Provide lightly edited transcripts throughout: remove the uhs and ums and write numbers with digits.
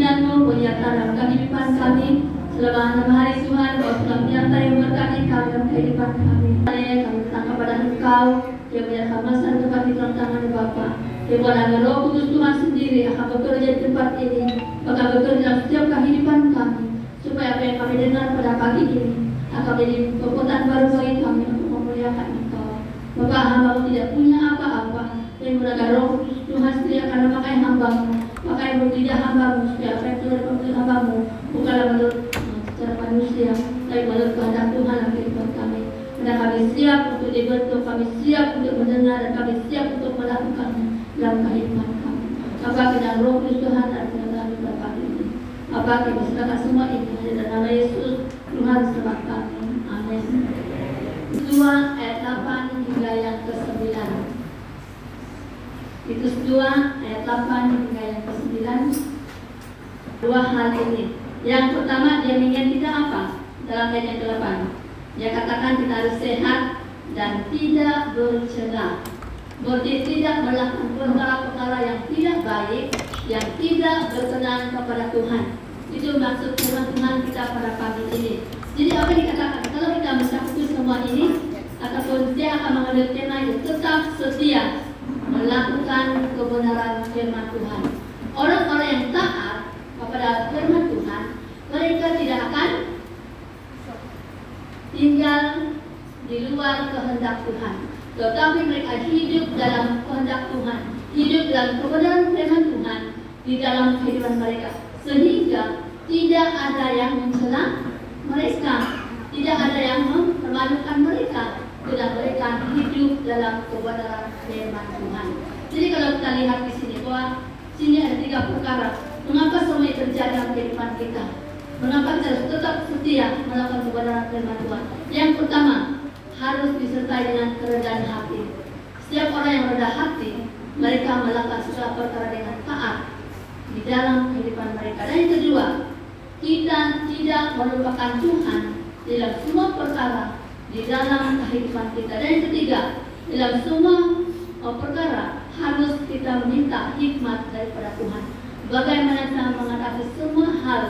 keinginan-Mu menyertai dalam kehidupan kami. Selama 6 hari Tuhan, Kau telah menyertai memberkati kami dalam kehidupan kami. Kami datang kepada Engkau yang menyerahkan masa tempat di dalam tangan Bapa. Yang Roh Kudus Tuhan sendiri akan bekerja di tempat ini, akan bekerja dalam setiap kehidupan kami, supaya apa yang kami dengar pada pagi ini akan menjadi kekuatan baru bagi kami untuk memuliakan Engkau. Bapa, hamba tidak punya apa-apa, yang menggunakan Roh Kudus Tuhan sendiri akan memakai hamba-Mu, pakai lidah hamba-Mu, supaya apa yang keluar dari mulut hamba-Mu bukanlah menurut secara manusia, tapi menurut kehendak Tuhan dalam kehidupan kami. Karena kami siap untuk dibentuk, kami siap untuk mendengar, dan kami siap untuk melakukannya dalam kehidupan kami. Apa dengan Roh Kudus Tuhan dan kami pada pagi ini. Apa kita serahkan semua ini hanya dalam nama Yesus Tuhan selamat kami. Amin. 2 ayat 8 hingga yang ke-9. Titus 2 ayat 8 hingga yang ke-9. Dua hal ini. Yang pertama, dia mengingat kita apa? Dalam ayat yang ke-8. Dia katakan kita harus sehat dan tidak bercela. Berarti tidak melakukan perkara-perkara yang tidak baik, yang tidak berkenan kepada Tuhan. Itu maksud firman Tuhan kita pada pagi ini. Jadi apa yang dikatakan? Kalau kita mencakup semua ini, ataupun dia akan mengambil tema itu, tetap setia melakukan kebenaran firman Tuhan. Orang-orang yang taat kepada firman Tuhan, mereka tidak akan tinggal di luar kehendak Tuhan, tetapi mereka hidup dalam kehendak Tuhan, hidup dalam kebenaran firman Tuhan di dalam kehidupan mereka, sehingga tidak ada yang mencela mereka, tidak ada yang mempermalukan mereka, karena mereka hidup dalam kebenaran firman Tuhan. Jadi kalau kita lihat di sini bahwa sini ada 3 perkara. Mengapa semua ini terjadi dalam kehidupan kita? Mengapa kita harus tetap setia melakukan kebenaran firman Tuhan? Yang pertama, harus disertai dengan kerendahan hati. Setiap orang yang rendah hati, mereka melakukan segala perkara dengan taat di dalam kehidupan mereka. Dan yang kedua, kita tidak melupakan Tuhan dalam semua perkara di dalam kehidupan kita. Dan yang ketiga, dalam semua perkara harus kita meminta hikmat daripada Tuhan. Bagaimana kita menghadapi semua hal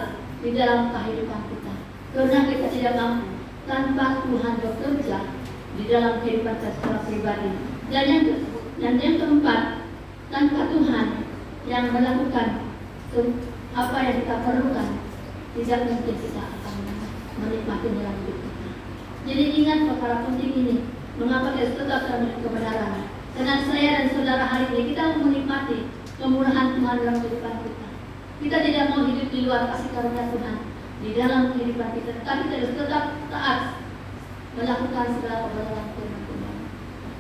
di dalam kehidupan kita. Karena kita tidak mampu tanpa Tuhan bekerja di dalam kehidupan kita secara pribadi. Dan yang keempat, tanpa Tuhan yang melakukan apa yang kita perlukan, tidak mungkin kita akan menikmati dalam hidup kita. Jadi ingat perkara penting ini. Mengapa kita tetap dalam kebenaran? Karena saya dan saudara hari ini kita menikmati kemurahan Tuhan dalam kehidupan kita. Kita tidak mau hidup di luar kasih karunia Tuhan di dalam kehidupan kita, tetapi kita harus tetap taat melakukan segala kebenaran firman Tuhan.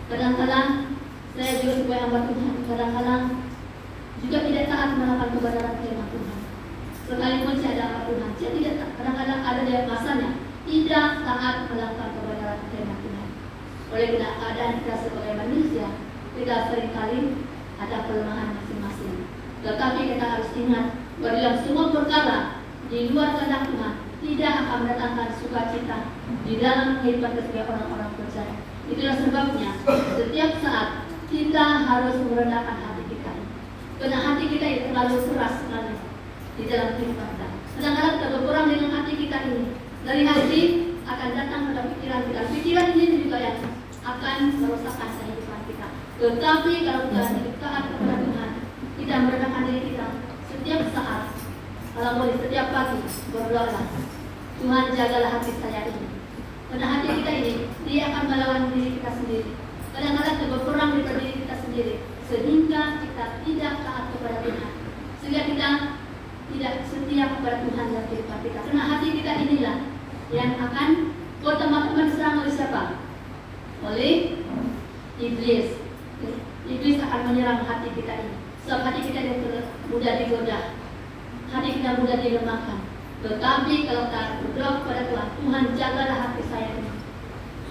Kadang-kadang saya juga sebagai hamba Tuhan, kadang-kadang juga tidak taat melakukan kebenaran firman Tuhan. Sekalipun saya ada hamba Tuhan, saya tidak taat. Kadang-kadang ada dari masanya tidak taat melakukan kebenaran firman Tuhan. Oleh keadaan kita sebagai manusia, kita seringkali ada kelemahan masing-masing. Tetapi kita harus ingat bahwa dalam semua perkara di luar kehendak Tuhan tidak akan mendatangkan sukacita di dalam kehidupan kita orang-orang percaya. Itulah sebabnya setiap saat kita harus merendahkan hati kita. Karena hati kita itu terlalu keras sekali di dalam kehidupan kita. Kadang-kadang kita berperang dengan hati kita ini. Dari hati akan datang pada pikiran kita. Pikiran ini juga yang akan merosakkan kehidupan kita. Tetapi kalau kita hidup taat kepada Tuhan, kita merendahkan diri kita setiap saat. Kalau boleh setiap pagi berdoalah, Tuhan jagalah hati saya ini. Karena hati kita ini, dia akan melawan diri kita sendiri. Kadang-kadang kita berperang dengan diri kita sendiri, sehingga kita tidak taat kepada Tuhan, sehingga kita tidak setia kepada Tuhan dalam kehidupan kita. Karena hati kita inilah yang akan teman-teman diserang oleh siapa? Oleh iblis. Iblis akan menyerang hati kita ini. Sebab hati kita mudah digoda, hati kita mudah dilemahkan. Tetapi kalau kita berdoa kepada Tuhan, Tuhan jagalah hati saya ini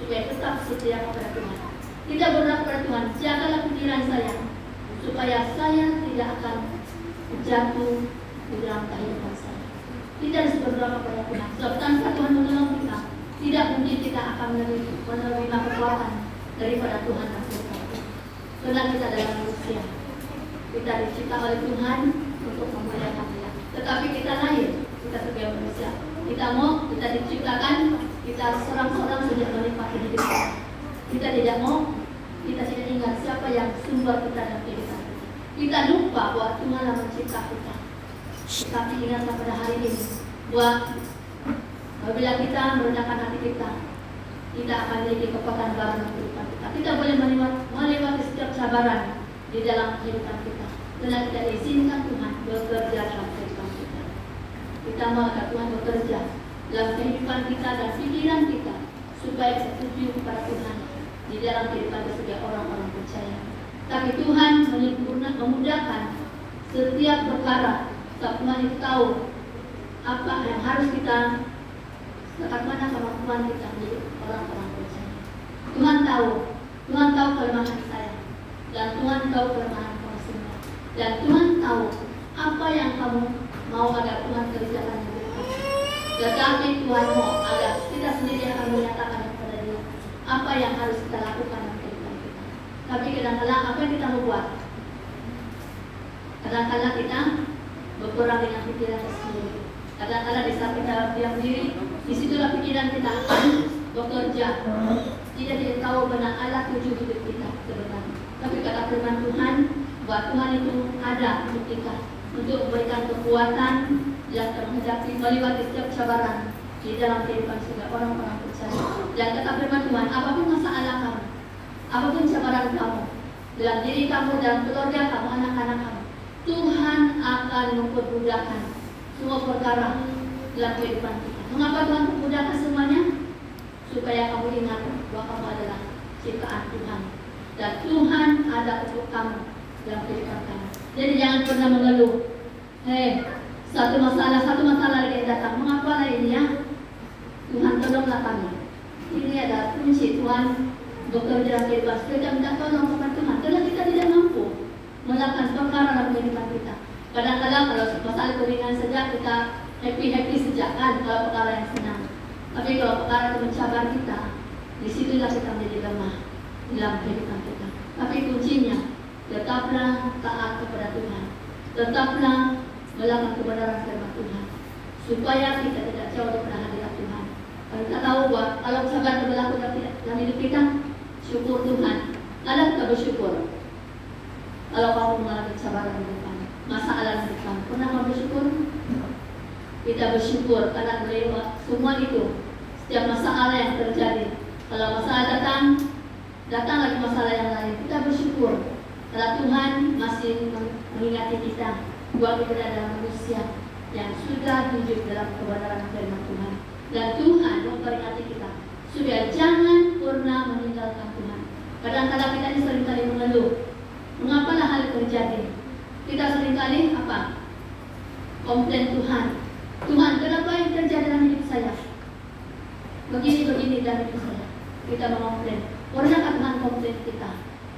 supaya tetap setia kepada Tuhan. Kita berdoa kepada Tuhan, jagalah pikiran saya supaya saya tidak akan jatuh di dalam kehidupan saya. Kita harus berdoa kepada Tuhan. Sebab tanpa Tuhan menolong kita, tidak mungkin kita akan menerima kekuatan daripada Tuhan dan kita. Karena kita adalah manusia. Kita dicipta oleh Tuhan untuk memuliakan Dia. Tetapi kita lahir, kita sebagai manusia. Kita mau, kita diciptakan, kita seorang-seorang sejak menikmati hidup kita. Kita tidak mau, kita tidak ingat siapa yang sumber kita dalam kehidupan. Kita lupa bahwa Tuhanlah mencipta kita. Tapi ingatlah pada hari ini bahwa apabila kita merendahkan hati kita, kita akan memiliki kekuatan baru dalam kehidupan kita. Kita boleh melewati setiap cabaran di dalam kehidupan kita. Karena kita izinkan Tuhan bekerja dalam kehidupan kita. Kita mau agar Tuhan bekerja dalam kehidupan kita dan pikiran kita supaya setuju kepada Tuhan di dalam kehidupan kita sebagai orang-orang percaya. Tapi Tuhan memudahkan setiap perkara. Tuhan itu tahu apa yang harus kita, bagaimana kemampuan kita menjadi orang-orang percaya. Tuhan tahu kelemahan saya, dan Tuhan tahu kelemahan kamu semua, dan Tuhan tahu apa yang kamu mau agar Tuhan kerjakan di depan. Tetapi Tuhan mau agar kita sendiri akan menyatakan kepada Dia apa yang harus kita lakukan dalam kehidupan kita. Tapi kadang-kadang apa yang kita mau buat? Kadang-kadang kita berperang dengan pikiran kita sendiri. Kadang-kadang di saat kita diam diri, disitulah pikiran kita akan bekerja. Tidak tahu benar Allah tujuh hidup kita sebenarnya. Tapi kata firman Tuhan, bahwa Tuhan itu ada untuk kita, untuk memberikan kekuatan yang menghadapi melewati setiap cabaran di dalam kehidupan sebagai orang-orang percaya. Dan kata firman Tuhan, apapun masalah kamu, apapun cabaran kamu, dalam diri kamu, dalam keluarga kamu, anak-anak kamu, Tuhan akan mempermudahkan semua perkara dalam kehidupan kita. Mengapa Tuhan memudahkan semuanya? Supaya kamu ingat bahwa kamu adalah ciptaan Tuhan, dan Tuhan ada untuk kamu dalam kehidupan kamu. Jadi jangan pernah mengeluh. Satu masalah lagi datang. Mengapa ini ya? Tuhan tolonglah kami. Ini adalah kunci Tuhan bekerja dalam kehidupan. Kita minta tolong kepada Tuhan. Karena kita tidak mampu melakukan perkara dalam kehidupan kita. Kadang-kadang kalau masalah keringan saja kita happy saja kan, kalau perkara yang senang. Tapi kalau perkara itu mencabar kita, disitulah kita menjadi lemah dalam kehidupan kita. Tapi kuncinya, tetaplah taat kepada Tuhan, tetaplah melakukan kebenaran firman Tuhan, supaya kita tidak jauh daripada hadirat Tuhan. Kalau kita tahu bahwa kalau cabaran berlaku dalam hidup kita, syukur Tuhan. Ada kita bersyukur. Kalau kamu mengalami cabaran di depan, masalah di depan, pernah kamu bersyukur? Kita bersyukur karena melewat semua itu. Setiap masalah yang terjadi, kalau masalah datang lagi masalah yang lain, kita bersyukur karena Tuhan masih mengingati kita bahwa kita adalah manusia yang sudah hidup dalam kebenaran firman Tuhan. Dan Tuhan memperingati kita supaya jangan pernah meninggalkan Tuhan. Kadang-kadang kita ini seringkali mengeluh, mengapalah hal terjadi. Kita seringkali apa? Komplain Tuhan. Tuhan, kenapa yang terjadi dalam hidup saya? Begini dalam hidup saya. Kita mengomplain. Pernahkah Tuhan komplain kita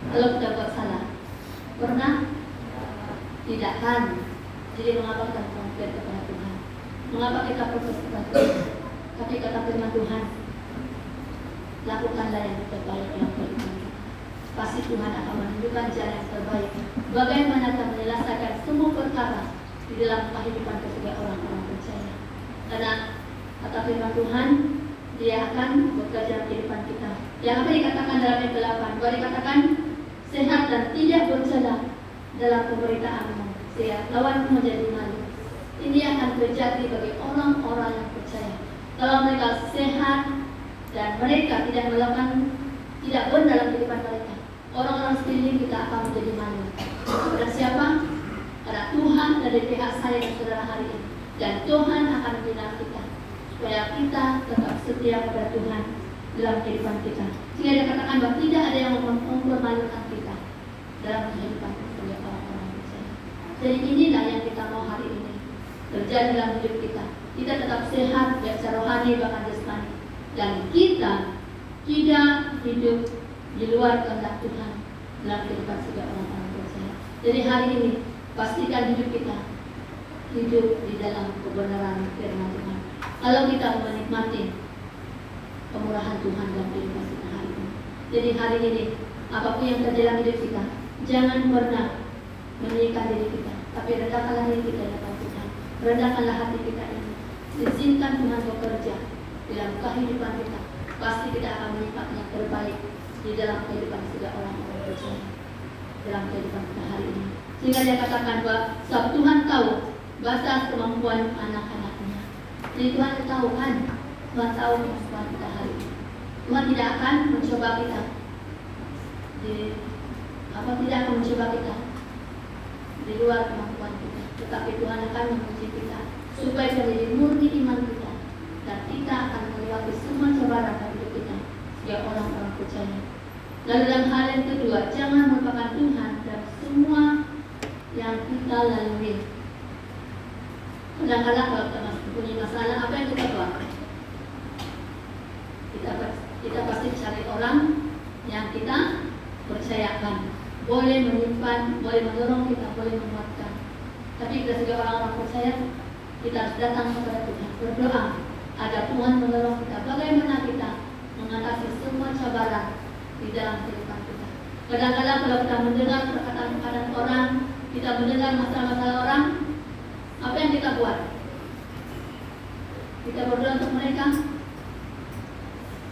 kalau kita buat salah? Pernah? Tidak kan? Jadi mengapa kita komplain kepada Tuhan? Mengapa kita protes kepada Tuhan? Tapi kata firman Tuhan, lakukanlah yang terbaik dalam kehidupan kita. Pasti Tuhan akan menunjukkan jalan yang terbaik. Bagaimana kita menyelesaikan semua perkara di dalam kehidupan kita sebagai orang-orang percaya. Karena kata firman Tuhan, Dia akan bekerja dalam kehidupan kita. Yang apa dikatakan dalam ayat 8, bahwa dikatakan sehat dan tidak bercela dalam pemberitaanmu, sehingga lawanmu menjadi malu. Ini akan terjadi bagi orang-orang yang percaya. Kalau mereka sehat dan mereka tidak melakukan tidak benar dalam kehidupan mereka, orang-orang sekeliling kita akan menjadi malu. Kepada siapa? Karena Tuhan ada di pihak saya dan saudara hari ini, dan Tuhan akan membina kita supaya kita tetap setia kepada Tuhan dalam kehidupan kita. Sehingga dia katakan bahwa tidak ada yang mempermalukan kita dalam kehidupan sebagai orang-orang percaya. Jadi inilah yang kita mau hari ini terjadi dalam hidup kita. Kita tetap sehat, baik secara rohani bahkan jasmani, dan kita tidak hidup di luar kehendak Tuhan dalam kehidupan sebagai orang-orang percaya. Jadi hari ini pastikan hidup kita hidup di dalam kebenaran firman Tuhan. Kalau kita menikmati kemurahan Tuhan dalam kehidupan kita hari ini. Jadi hari ini apapun yang terjadi dalam hidup kita, jangan pernah meninggikan diri kita, tapi rendahkanlah diri kita di hadapan Tuhan. rendahkanlah hati kita ini. Izinkan Tuhan bekerja dalam kehidupan kita. Pasti kita akan melihat yang terbaik di dalam kehidupan setiap orang-orang percaya dalam kehidupan kita hari ini. Sehingga dia katakan bahwa sebab Tuhan tahu batas kemampuan anak-anaknya. Jadi Tuhan tahu kan, Tuhan tahu kemampuan kita hari ini. Tuhan tidak akan mencoba kita tidak akan mencoba kita di luar kemampuan kita, tetapi Tuhan akan menguji kita supaya menjadi murni iman kita dan kita akan melewati semua cobaan dalam hidup kita sebagai orang-orang percaya. Lalu dalam hal yang kedua, jangan melupakan Tuhan dan semua yang kita lalui. Kadang-kadang kalau kita punya masalah, apa yang kita buat? Kita pasti cari orang yang kita percayakan, boleh menyimpan, boleh menolong kita, boleh menguatkan. Tapi kita sebagai orang-orang percaya, kita harus datang kepada Tuhan, berdoa agar Tuhan menolong kita. Bagaimana kita mengatasi semua cabaran di dalam kehidupan kita. Kadang-kadang kalau kita mendengar perkataan orang, kita mendengar masalah-masalah orang, apa yang kita buat? Kita berdoa untuk mereka.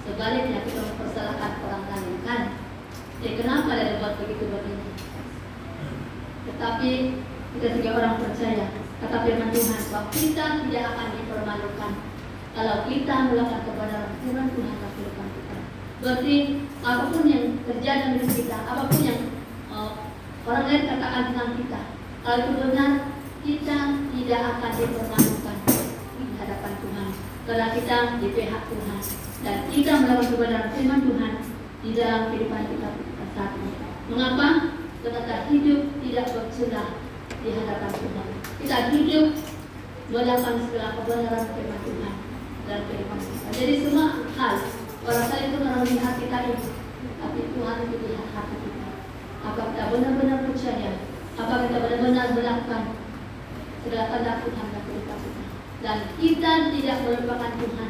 Sebaliknya kita mempersalahkan orang lain, kan? Kenapa dia buat begini? Tetapi kita sebagai orang percaya, kata firman Tuhan, bahwa kita tidak akan dipermalukan kalau kita melakukan kebenaran firman Tuhan dalam kehidupan kita. Berarti apapun yang terjadi dalam hidup kita, apapun yang orang lain katakan tentang kita, kalau itu benar, kita tidak akan dipermalukan di hadapan Tuhan, karena kita di pihak Tuhan dan kita melakukan kebenaran firman Tuhan di dalam kehidupan kita saat ini. Mengapa? Karena kita hidup tidak bercelah di hadapan Tuhan. Kita hidup melakukan segala kebenaran firman Tuhan dan kehidupan kita. Jadi semua hal orang lain itu orang lihat kita ini, tapi Tuhan itu lihat hati kita. Apakah kita benar-benar percaya? Apakah kita benar-benar melakukan segala tanda Tuhan dalam kehidupan kita? Dan kita tidak melupakan Tuhan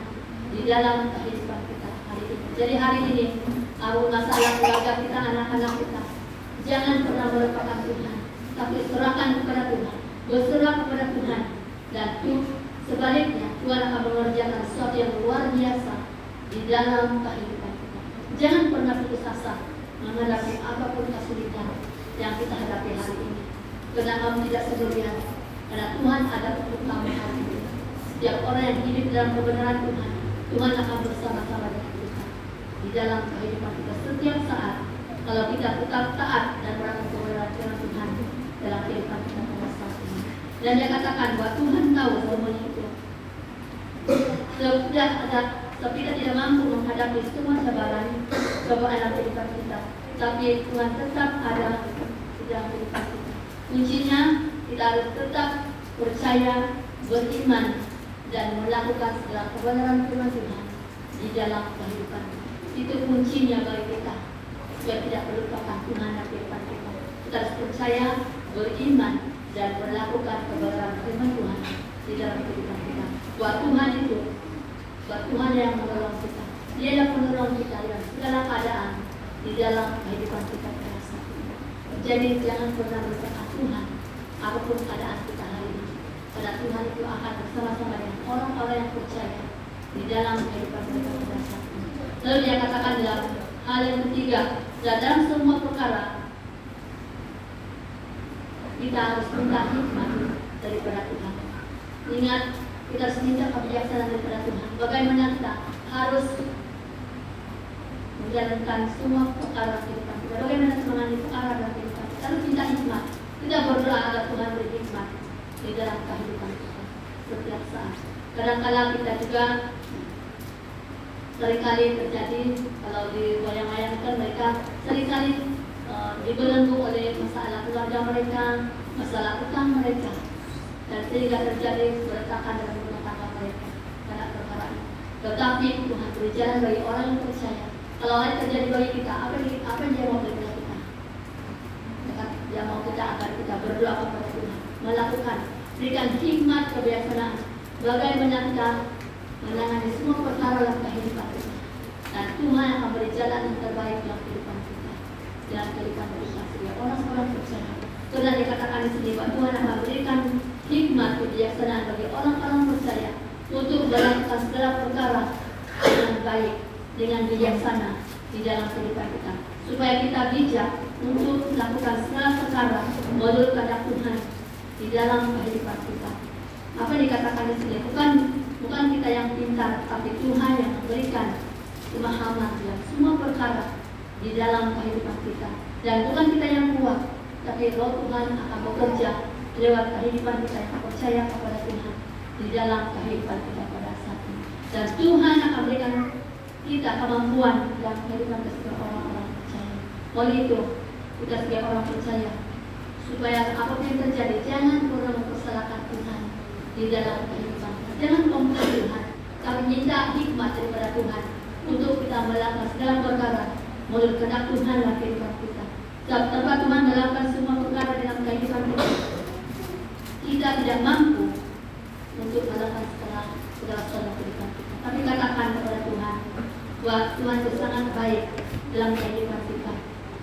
di dalam kehidupan kita hari ini. Jadi hari ini, masalah keluarga kita, anak-anak kita, jangan pernah melupakan Tuhan, tapi serahkan kepada Tuhan, berserah kepada Tuhan, dan sebaliknya Tuhan akan mengerjakan sesuatu yang luar biasa di dalam kehidupan kita. Jangan pernah putus asa menghadapi apapun kesulitan yang kita hadapi hari ini, karena kamu tidak sendirian, karena Tuhan ada untuk kamu hari ini. Setiap orang yang hidup dalam kebenaran Tuhan, Tuhan akan bersama-sama dengan kita di dalam kehidupan kita setiap saat. Kalau kita tetap taat dan melakukan kebenaran firman Tuhan dalam kehidupan kita pada saat ini. Dan dia katakan bahwa Tuhan tahu semuanya itu. Sebab kita tidak mampu menghadapi semua cobaan dalam kehidupan kita, tapi Tuhan tetap ada di dalam kehidupan kita. Kuncinya kita harus tetap percaya, beriman, dan melakukan segala kebenaran firman Tuhan di dalam kehidupan. Itu kuncinya bagi kita, supaya tidak melupakan Tuhan dalam kehidupan kita. Kita harus percaya, beriman, dan melakukan kebenaran firman Tuhan di dalam kehidupan kita. Buat Tuhan itu, buat Tuhan yang menolong kita. Dia yang menolong kita dalam segala keadaan di dalam kehidupan kita pada saat ini. Jadi jangan pernah melupakan Tuhan apapun keadaan kita hari ini. Karena Tuhan itu akan bersama-sama dengan orang-orang yang percaya di dalam kehidupan kita pada saat ini. Lalu dia katakan dalam hal yang ketiga, dalam semua perkara kita harus minta hikmat daripada Tuhan. Ingat, kita harus minta kebijaksanaan daripada Tuhan. Bagaimana kita harus menjalankan semua perkara kehidupan kita. Bagaimana menangani perkara dalam kehidupan kita. Harus minta hikmat. Kita berdoa agar Tuhan beri hikmat di dalam kehidupan kita setiap saat. Kadang-kadang kita juga seringkali terjadi, kalau di wayang-wayangkan mereka seringkali dibelenggu oleh masalah keluarga mereka, masalah utang mereka, dan sehingga terjadi keretakan dalam rumah tangga mereka karena perkara ini. Tetapi Tuhan beri jalan bagi orang yang percaya. Kalau hal terjadi bagi kita, apa yang dia mau beri kita? Dia mau kita agar kita berdoa kepada Tuhan, melakukan, berikan hikmat kebijaksanaan bagaimana kita menangani semua perkara dalam kehidupan kita. Dan Tuhan akan beri jalan yang terbaik dalam kehidupan kita, dalam kehidupan kita sebagai orang-orang percaya. Karena dikatakan di sini bahwa Tuhan akan berikan hikmat kebijaksanaan bagi orang-orang percaya untuk melakukan segala perkara dengan baik, dengan bijaksana di dalam kehidupan kita, supaya kita bijak untuk melakukan segala perkara menurut kehendak Tuhan di dalam kehidupan kita. Apa yang dikatakan di sini bukan kita yang pintar, tapi Tuhan yang memberikan pemahaman dalam semua perkara di dalam kehidupan kita. Dan bukan kita yang kuat, tapi Roh Tuhan akan bekerja lewat kehidupan kita yang percaya kepada Tuhan di dalam kehidupan kita pada saat ini. Dan Tuhan akan berikan kita kemampuan dalam kehidupan kita orang-orang percaya. Oleh itu, kita sebagai orang percaya, supaya apapun yang terjadi, jangan pernah mempersalahkan Tuhan di dalam kehidupan kita. Jangan membuat Tuhan, tapi minta hikmat daripada Tuhan untuk kita melakukan segala perkara menurut kehendak Tuhan dalam kehidupan kita. Tanpa Tuhan melakukan semua perkara dalam kehidupan kita, kita tidak mampu untuk melakukan segala kehidupan kita. Tapi katakan kepada Tuhan bahwa Tuhan itu sangat baik dalam kehidupan kita.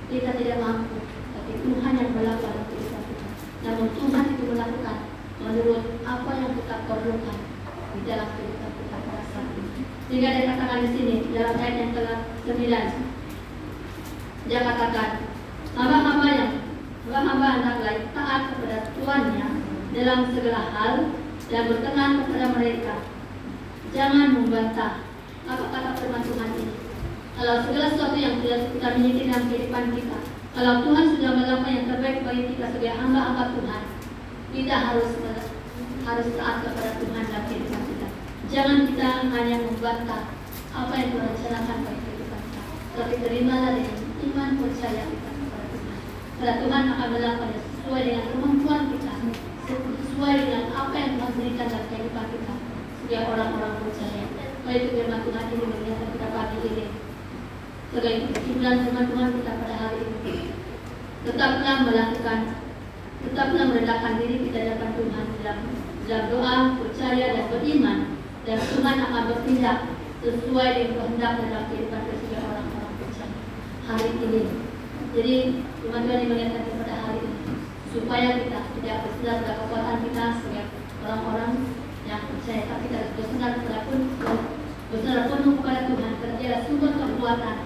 Kita tidak mampu, tapi Tuhan yang melakukan dalam kehidupan kita. Namun Tuhan itu melakukan menurut apa yang kita perlukan di dalam kehidupan kita pada saat ini. Sehingga dia katakan di sini dalam ayat yang ke-9, dia katakan, hamba hendaklah taat kepada tuannya dalam segala hal dan berkenan kepada mereka. Jangan membantah. Apa kata firman Tuhan ini? Kalau segala sesuatu yang sudah kita miliki dalam kehidupan kita, kalau Tuhan sudah melakukan yang terbaik bagi kita sebagai hamba-hamba Tuhan, kita harus taat kepada Tuhan dalam kehidupan kita. Jangan kita hanya membantah apa yang Tuhan rencanakan bagi kehidupan kita, tapi terimalah dengan iman percaya kita kepada Tuhan. Karena Tuhan akan melakukan sesuai dengan kemampuan kita, sesuai dengan apa yang Tuhan berikan dalam kehidupan kita sebagai orang-orang percaya. Oleh itu firman Tuhan ini mengingatkan kita pagi ini, sebagai kesimpulan firman Tuhan kita pada hari ini, tetaplah merendahkan diri kita di hadapan Tuhan dalam doa, percaya dan beriman, dan Tuhan akan bertindak sesuai dengan kehendak dalam kehidupan kita sebagai orang-orang percaya hari ini. Jadi firman Tuhan ini mengingatkan kepada hari ini supaya kita tidak berserah pada kekuatan kita sebagai orang-orang yang percaya, tapi kita berserah penuh kepada Tuhan, karena Dia adalah sumber kekuatan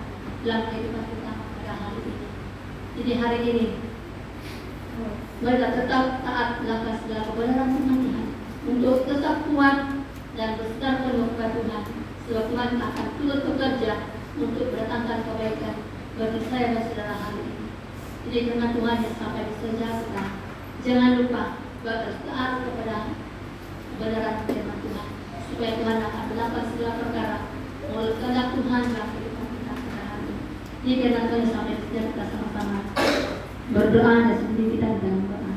dalam kehidupan kita pada hari ini. Jadi hari ini mereka tetap taat melakukan segala kebenaran firman Tuhan untuk tetap kuat dan berserah penuh kepada Tuhan, sebab Tuhan akan turut bekerja untuk mendatangkan kebaikan bagi saya dan saudara hari ini. Jadi firman Tuhan yang sampai di sejarah, jangan lupa harus taat kepada kebenaran firman Tuhan, supaya Tuhan akan melakukan segala perkara menurut kehendak Tuhan dalam kehidupan kita pada hari ini. Ini firman Tuhan sampai di sejarah, kita sama-sama berdoa dan sebelum kita dalam doa.